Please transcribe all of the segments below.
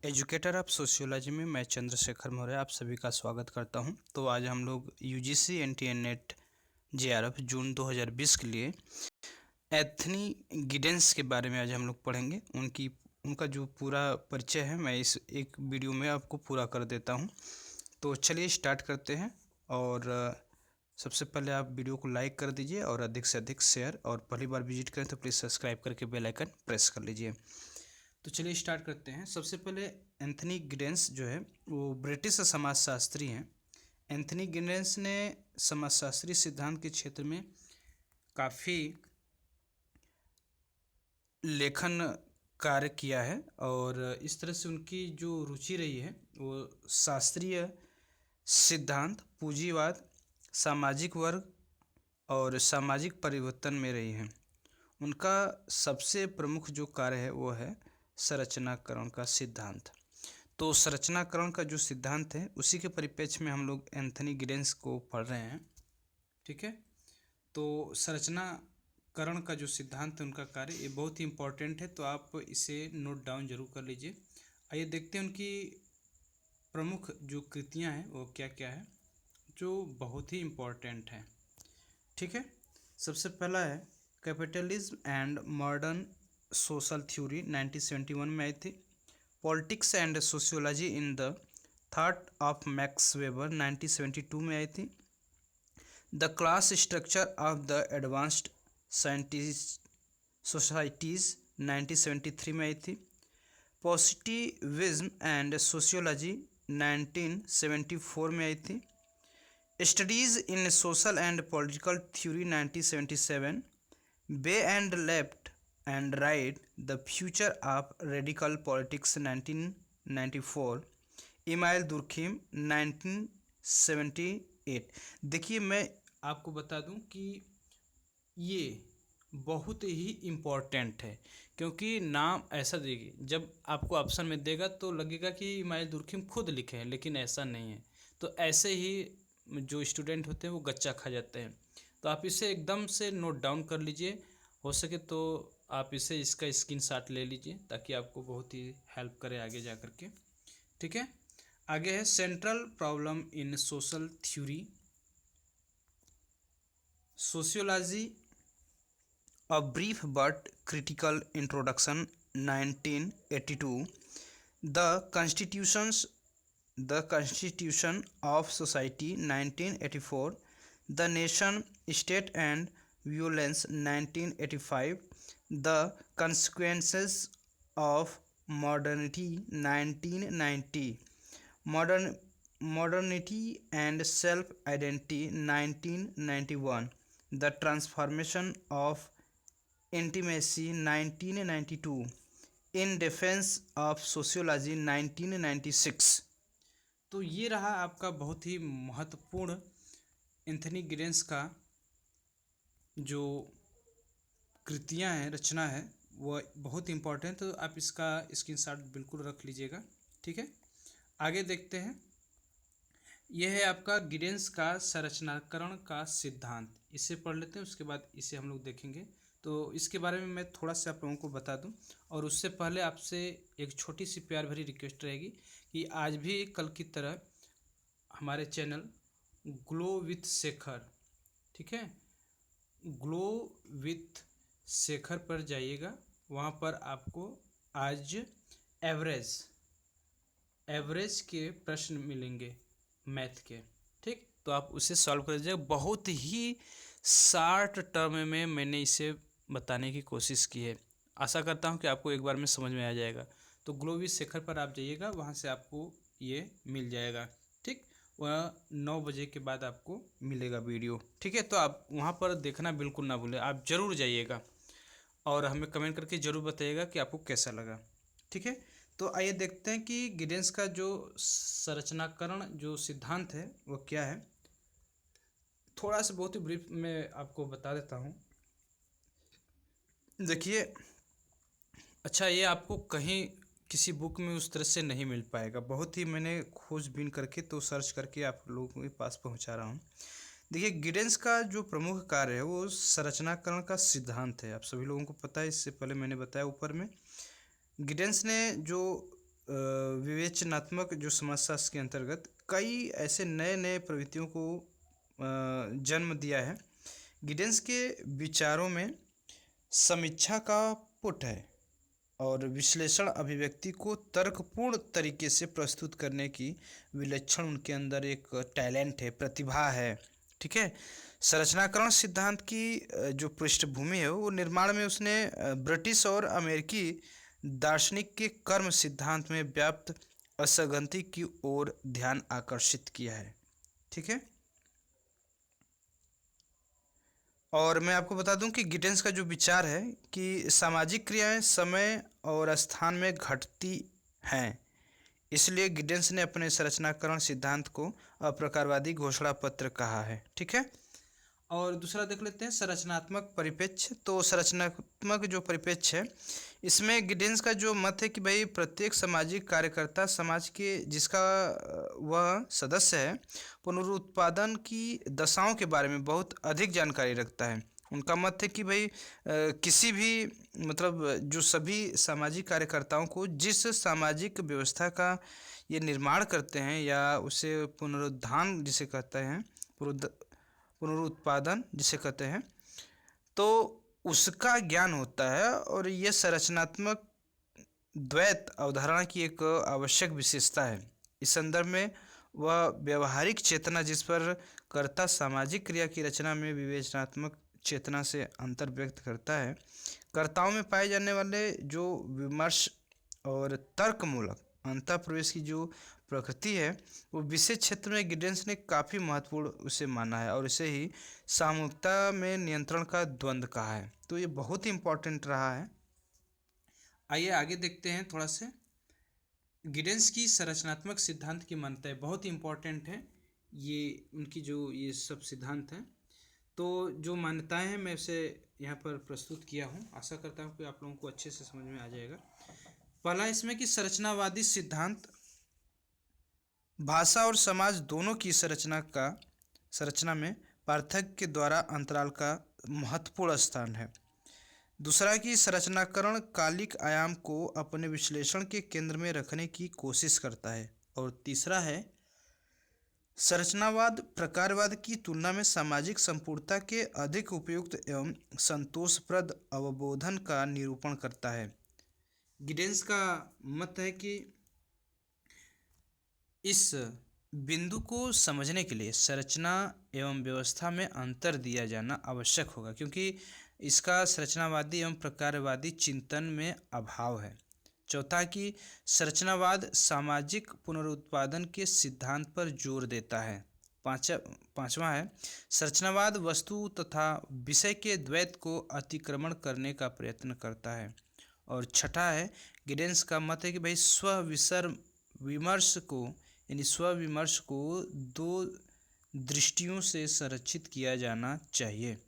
Educator of sociology में मैं चंद्रशेखर मौर्य आप सभी का स्वागत करता हूं। तो आज हम लोग यूजीसी एनटीए नेट जेआरएफ जून 2020 के लिए एंथनी गिडेंस के बारे में आज हम लोग पढ़ेंगे। उनका जो पूरा परिचय है मैं इस एक वीडियो में आपको पूरा कर देता हूं। तो चलिए स्टार्ट करते हैं। और सबसे पहले आप वीडियो को लाइक कर दीजिए और अधिक से अधिक शेयर, और पहली बार विजिट करें तो प्लीज़ सब्सक्राइब करके बेल आइकन प्रेस कर लीजिए। तो चलिए स्टार्ट करते हैं। सबसे पहले एंथनी गिडेंस जो है वो ब्रिटिश समाजशास्त्री हैं। एंथनी गिडेंस ने समाजशास्त्री सिद्धांत के क्षेत्र में काफ़ी लेखन कार्य किया है, और इस तरह से उनकी जो रुचि रही है वो शास्त्रीय सिद्धांत, पूंजीवाद, सामाजिक वर्ग और सामाजिक परिवर्तन में रही है। उनका सबसे प्रमुख जो कार्य है वो है संरचनाकरण का सिद्धांत। तो संरचनाकरण का जो सिद्धांत है उसी के परिप्रेक्ष्य में हम लोग एंथनी गिडेंस को पढ़ रहे हैं। ठीक है, तो संरचनाकरण का जो सिद्धांत है उनका कार्य ये बहुत ही इम्पोर्टेंट है, तो आप इसे नोट डाउन जरूर कर लीजिए। आइए देखते हैं उनकी प्रमुख जो कृतियाँ हैं वो क्या क्या है जो बहुत ही इम्पोर्टेंट है। ठीक है, सबसे पहला है capitalism and modern social theory, 1971 में आई थी। Politics and sociology in the thought of max weber, 1972 में आई थी। The class structure of the advanced scientist societies, 1973 में आई थी। पॉजिटिविज्म एंड सोशियोलॉजी, 1974 में आई थी। Studies in social and political theory, 1977। Beyond left and right, the future of radical politics, 1994। Emile Durkheim, 1978। देखिए मैं आपको बता दूं कि ये बहुत ही इम्पोर्टेंट है, क्योंकि नाम ऐसा देखिए, जब आपको ऑप्शन में देगा तो लगेगा कि इमाइल दुर्खिम खुद लिखे हैं, लेकिन ऐसा नहीं है। तो ऐसे ही जो स्टूडेंट होते हैं वो गच्चा खा जाते हैं। तो आप इसे एकदम से नोट डाउन कर लीजिए, हो सके तो आप इसका स्क्रीनशॉट ले लीजिए ताकि आपको बहुत ही हेल्प करे आगे जा कर के। ठीक है, आगे है central problem in social theory sociology, a brief but critical introduction, 1982। The constitutions the constitution of society, 1984। The nation state and violence, 1985। The consequences of modernity, 1990। Modernity and self identity, 1991। The transformation of intimacy, 1992। In defense of sociology, 1996। तो ये रहा आपका बहुत ही महत्वपूर्ण Anthony Giddens का जो कृतियाँ हैं, रचना है, वो बहुत इम्पोर्टेंट, तो आप इसका स्क्रीनशॉट बिल्कुल रख लीजिएगा। ठीक है, आगे देखते हैं। यह है आपका गिडेंस का संरचनाकरण का सिद्धांत। इसे पढ़ लेते हैं, उसके बाद इसे हम लोग देखेंगे। तो इसके बारे में मैं थोड़ा सा आप लोगों को बता दूं, और उससे पहले आपसे एक छोटी सी प्यार भरी रिक्वेस्ट रहेगी कि आज भी कल की तरह हमारे चैनल ग्लो विथ शेखर, ठीक है, ग्लो विथ शेखर पर जाइएगा। वहाँ पर आपको आज एवरेज के प्रश्न मिलेंगे मैथ के। ठीक, तो आप उसे सॉल्व कर दीजिएगा। बहुत ही शॉर्ट टर्म में मैंने इसे बताने की कोशिश की है। आशा करता हूँ कि आपको एक बार में समझ में आ जाएगा। तो ग्लो विथ शेखर पर आप जाइएगा, वहाँ से आपको ये मिल जाएगा। ठीक, वह 9 बजे के बाद आपको मिलेगा वीडियो। ठीक है, तो आप वहाँ पर देखना बिल्कुल ना भूलें, आप ज़रूर जाइएगा और हमें कमेंट करके ज़रूर बताइएगा कि आपको कैसा लगा। ठीक है, तो आइए देखते हैं कि गिडेंस का जो संरचनाकरण जो सिद्धांत है वो क्या है। थोड़ा सा बहुत ही ब्रीफ में आपको बता देता हूँ। देखिए, अच्छा, ये आपको कहीं किसी बुक में उस तरह से नहीं मिल पाएगा। बहुत ही मैंने खोजबीन करके तो सर्च करके आप लोगों के पास पहुंचा रहा हूं। देखिए, गिडेंस का जो प्रमुख कार्य है वो संरचनाकरण का सिद्धांत है। आप सभी लोगों को पता है, इससे पहले मैंने बताया ऊपर में। गिडेंस ने जो विवेचनात्मक जो समाजशास्त्र के अंतर्गत कई ऐसे नए नए प्रवृत्तियों को जन्म दिया है। गिडेंस के विचारों में समीक्षा का पुट है और विश्लेषण अभिव्यक्ति को तर्कपूर्ण तरीके से प्रस्तुत करने की विलक्षण उनके अंदर एक टैलेंट है, प्रतिभा है। ठीक है। संरचनाकरण सिद्धांत की जो पृष्ठभूमि है वो निर्माण में उसने ब्रिटिश और अमेरिकी दार्शनिक के कर्म सिद्धांत में व्याप्त असंगति की ओर ध्यान आकर्षित किया है। ठीक है। और मैं आपको बता दूं कि गिडेंस का जो विचार है कि सामाजिक क्रियाएं समय और स्थान में घटती हैं, इसलिए गिडेंस ने अपने संरचनाकरण सिद्धांत को अप्रकारवादी घोषणा पत्र कहा है। ठीक है। और दूसरा देख लेते हैं संरचनात्मक परिप्रेक्ष्य। तो संरचनात्मक जो परिप्रेक्ष्य है इसमें गिडेंस का जो मत है कि भाई प्रत्येक सामाजिक कार्यकर्ता समाज के जिसका वह सदस्य है पुनरुत्पादन की दशाओं के बारे में बहुत अधिक जानकारी रखता है। उनका मत है कि भाई किसी भी मतलब जो सभी सामाजिक कार्यकर्ताओं को जिस सामाजिक व्यवस्था का ये निर्माण करते हैं या उसे पुनरुत्थान जिसे कहते हैं पुनरुत्पादन जिसे कहते हैं, तो उसका ज्ञान होता है और यह संरचनात्मक द्वैत अवधारणा की एक आवश्यक विशेषता है। इस संदर्भ में वह व्यवहारिक चेतना जिस पर कर्ता सामाजिक क्रिया की रचना में विवेचनात्मक चेतना से अंतर व्यक्त करता है। कर्ताओं में पाए जाने वाले जो विमर्श और तर्कमूलक अंतःप्रवेश की जो प्रकृति है वो विशेष क्षेत्र में गिडेंस ने काफ़ी महत्वपूर्ण उसे माना है और इसे ही सामूहिकता में नियंत्रण का द्वंद्व कहा है। तो ये बहुत ही इम्पोर्टेंट रहा है। आइए आगे देखते हैं थोड़ा से। गिडेंस की संरचनात्मक सिद्धांत की मान्यताएं बहुत ही इम्पोर्टेंट है। ये उनकी जो ये सब सिद्धांत हैं, तो जो मान्यताएं हैं मैं उसे यहाँ पर प्रस्तुत किया हूँ। आशा करता हूँ कि आप लोगों को अच्छे से समझ में आ जाएगा। पहला इसमें कि संरचनावादी सिद्धांत भाषा और समाज दोनों की संरचना में पार्थक्य के द्वारा अंतराल का महत्वपूर्ण स्थान है। दूसरा कि संरचनाकरण कालिक आयाम को अपने विश्लेषण के केंद्र में रखने की कोशिश करता है। और तीसरा है संरचनावाद प्रकारवाद की तुलना में सामाजिक संपूर्णता के अधिक उपयुक्त एवं संतोषप्रद अवबोधन का निरूपण करता है। गिडेंस का मत है कि इस बिंदु को समझने के लिए संरचना एवं व्यवस्था में अंतर दिया जाना आवश्यक होगा, क्योंकि इसका संरचनावादी एवं प्रकारवादी चिंतन में अभाव है। चौथा कि संरचनावाद सामाजिक पुनरुत्पादन के सिद्धांत पर जोर देता है। पांचवा है संरचनावाद वस्तु तथा विषय के द्वैत को अतिक्रमण करने का प्रयत्न करता है। और छठा है गिडेंस का मत है कि भाई स्व विमर्श को दो दृष्टियों से संरक्षित किया जाना चाहिए।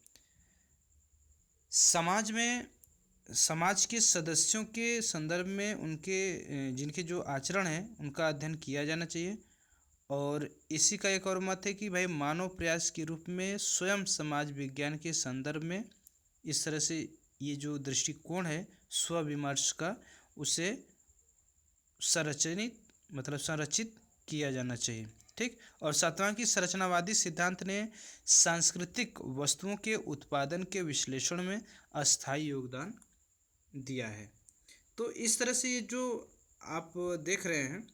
समाज के सदस्यों के संदर्भ में उनके जिनके जो आचरण है उनका अध्ययन किया जाना चाहिए। और इसी का एक और मत है कि भाई मानव प्रयास के रूप में स्वयं समाज विज्ञान के संदर्भ में इस तरह से ये जो दृष्टिकोण है स्व विमर्श का उसे संरचित किया जाना चाहिए। ठीक। और सातवां की संरचनावादी सिद्धांत ने सांस्कृतिक वस्तुओं के उत्पादन के विश्लेषण में अस्थायी योगदान दिया है। तो इस तरह से ये जो आप देख रहे हैं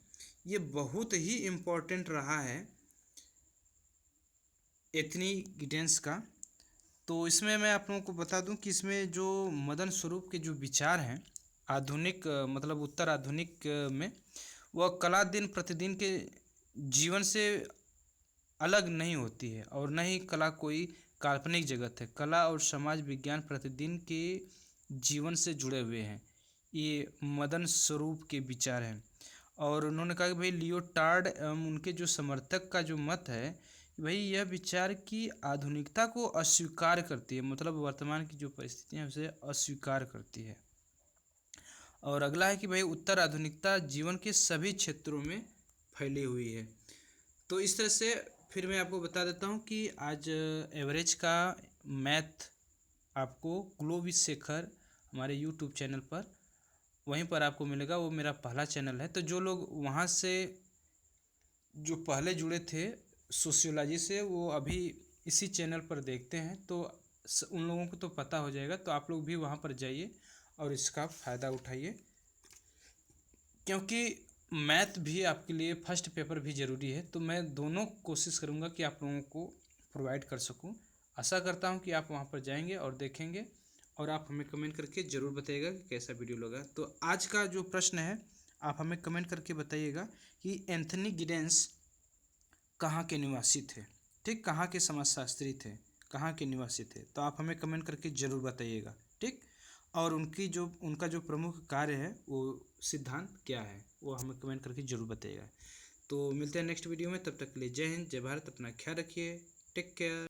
ये बहुत ही इम्पोर्टेंट रहा है एंथनी गिडेंस का। तो इसमें मैं आप लोगों को बता दूं कि इसमें जो मदन स्वरूप के जो विचार हैं आधुनिक मतलब उत्तर आधुनिक में वह कला दिन प्रतिदिन के जीवन से अलग नहीं होती है और न ही कला कोई काल्पनिक जगत है। कला और समाज विज्ञान प्रतिदिन के जीवन से जुड़े हुए हैं। ये मदन स्वरूप के विचार हैं। और उन्होंने कहा कि भाई लियोटार्ड एवं उनके जो समर्थक का जो मत है भाई यह विचार की आधुनिकता को अस्वीकार करती है, मतलब वर्तमान की जो परिस्थितियाँ हैं उसे अस्वीकार करती है। और अगला है कि भाई उत्तर आधुनिकता जीवन के सभी क्षेत्रों में फैली हुई है। तो इस तरह से फिर मैं आपको बता देता हूँ कि आज एवरेज का मैथ आपको ग्लो विद शेखर हमारे यूट्यूब चैनल पर वहीं पर आपको मिलेगा, वो मेरा पहला चैनल है। तो जो लोग वहाँ से जो पहले जुड़े थे सोशियोलॉजी से, वो अभी इसी चैनल पर देखते हैं, तो उन लोगों को तो पता हो जाएगा। तो आप लोग भी वहाँ पर जाइए और इसका फ़ायदा उठाइए, क्योंकि मैथ भी आपके लिए फर्स्ट पेपर भी ज़रूरी है। तो मैं दोनों कोशिश करूँगा कि आप लोगों को प्रोवाइड कर सकूँ। आशा करता हूँ कि आप वहाँ पर जाएंगे और देखेंगे, और आप हमें कमेंट करके ज़रूर बताइएगा कि कैसा वीडियो लगा। तो आज का जो प्रश्न है, आप हमें कमेंट करके बताइएगा कि एंथनी गिडेंस कहाँ के निवासी थे। ठीक, कहाँ के समाजशास्त्री थे, कहाँ के निवासी थे, तो आप हमें कमेंट करके ज़रूर बताइएगा। ठीक, और उनका जो प्रमुख कार्य है, वो सिद्धांत क्या है, वो हमें कमेंट करके ज़रूर बताइएगा। तो मिलते हैं नेक्स्ट वीडियो में, तब तक के लिए जय हिंद, जय भारत, अपना ख्याल रखिए, टेक केयर।